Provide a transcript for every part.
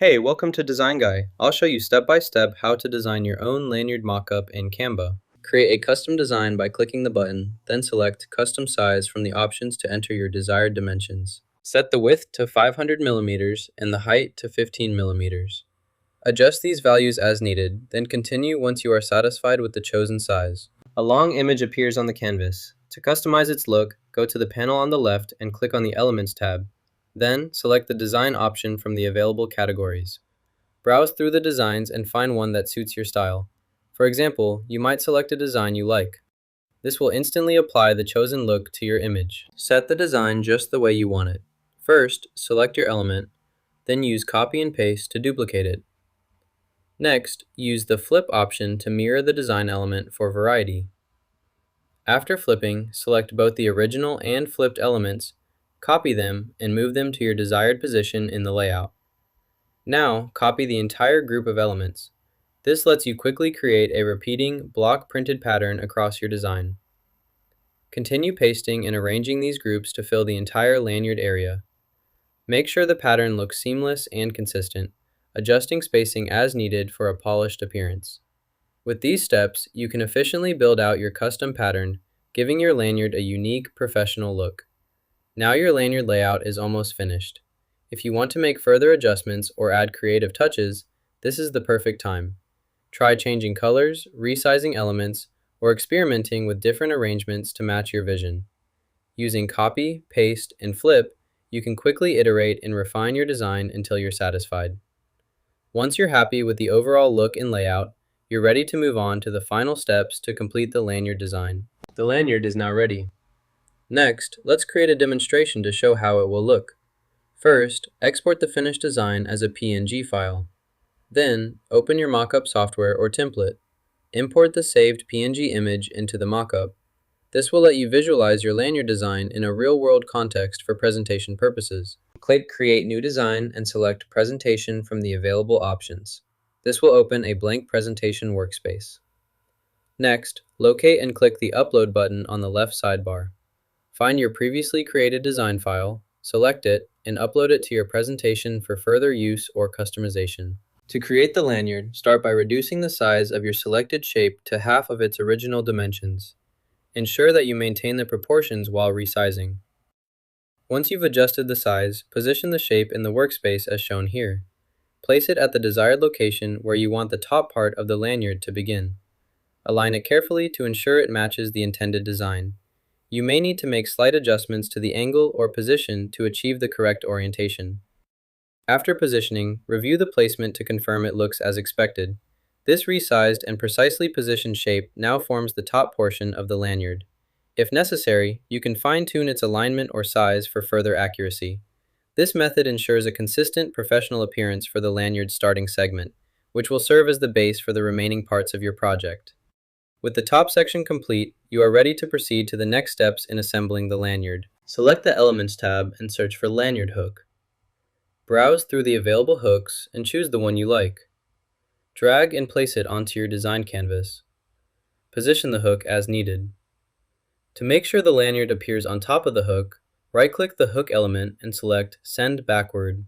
Hey, welcome to Design Guy. I'll show you step by step how to design your own lanyard mockup in Canva. Create a custom design by clicking the button, then select Custom Size from the options to enter your desired dimensions. Set the width to 500 millimeters and the height to 15 millimeters. Adjust these values as needed, then continue once you are satisfied with the chosen size. A long image appears on the canvas. To customize its look, go to the panel on the left and click on the Elements tab. Then, select the design option from the available categories. Browse through the designs and find one that suits your style. For example, you might select a design you like. This will instantly apply the chosen look to your image. Set the design just the way you want it. First, select your element, then use copy and paste to duplicate it. Next, use the flip option to mirror the design element for variety. After flipping, select both the original and flipped elements, copy them, and move them to your desired position in the layout. Now, copy the entire group of elements. This lets you quickly create a repeating, block-printed pattern across your design. Continue pasting and arranging these groups to fill the entire lanyard area. Make sure the pattern looks seamless and consistent, adjusting spacing as needed for a polished appearance. With these steps, you can efficiently build out your custom pattern, giving your lanyard a unique, professional look. Now your lanyard layout is almost finished. If you want to make further adjustments or add creative touches, this is the perfect time. Try changing colors, resizing elements, or experimenting with different arrangements to match your vision. Using copy, paste, and flip, you can quickly iterate and refine your design until you're satisfied. Once you're happy with the overall look and layout, you're ready to move on to the final steps to complete the lanyard design. The lanyard is now ready. Next, let's create a demonstration to show how it will look. First, export the finished design as a PNG file. Then, open your mockup software or template. Import the saved PNG image into the mockup. This will let you visualize your lanyard design in a real-world context for presentation purposes. Click Create New Design and select Presentation from the available options. This will open a blank presentation workspace. Next, locate and click the Upload button on the left sidebar. Find your previously created design file, select it, and upload it to your presentation for further use or customization. To create the lanyard, start by reducing the size of your selected shape to half of its original dimensions. Ensure that you maintain the proportions while resizing. Once you've adjusted the size, position the shape in the workspace as shown here. Place it at the desired location where you want the top part of the lanyard to begin. Align it carefully to ensure it matches the intended design. You may need to make slight adjustments to the angle or position to achieve the correct orientation. After positioning, review the placement to confirm it looks as expected. This resized and precisely positioned shape now forms the top portion of the lanyard. If necessary, you can fine-tune its alignment or size for further accuracy. This method ensures a consistent, professional appearance for the lanyard's starting segment, which will serve as the base for the remaining parts of your project. With the top section complete, you are ready to proceed to the next steps in assembling the lanyard. Select the Elements tab and search for Lanyard Hook. Browse through the available hooks and choose the one you like. Drag and place it onto your design canvas. Position the hook as needed. To make sure the lanyard appears on top of the hook, right-click the hook element and select Send Backward.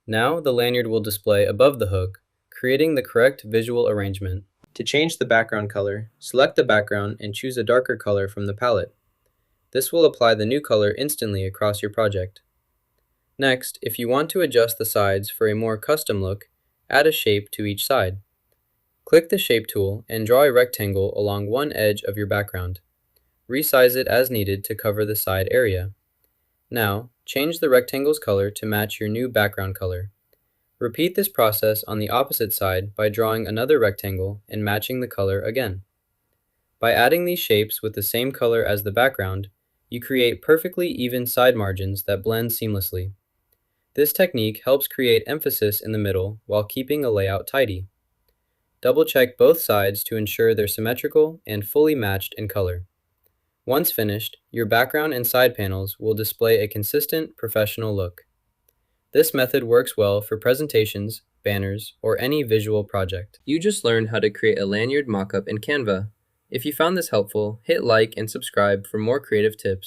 Now the lanyard will display above the hook, creating the correct visual arrangement. To change the background color, select the background and choose a darker color from the palette. This will apply the new color instantly across your project. Next, if you want to adjust the sides for a more custom look, add a shape to each side. Click the Shape tool and draw a rectangle along one edge of your background. Resize it as needed to cover the side area. Now, change the rectangle's color to match your new background color. Repeat this process on the opposite side by drawing another rectangle and matching the color again. By adding these shapes with the same color as the background, you create perfectly even side margins that blend seamlessly. This technique helps create emphasis in the middle while keeping the layout tidy. Double-check both sides to ensure they're symmetrical and fully matched in color. Once finished, your background and side panels will display a consistent, professional look. This method works well for presentations, banners, or any visual project. You just learned how to create a lanyard mockup in Canva. If you found this helpful, hit like and subscribe for more creative tips.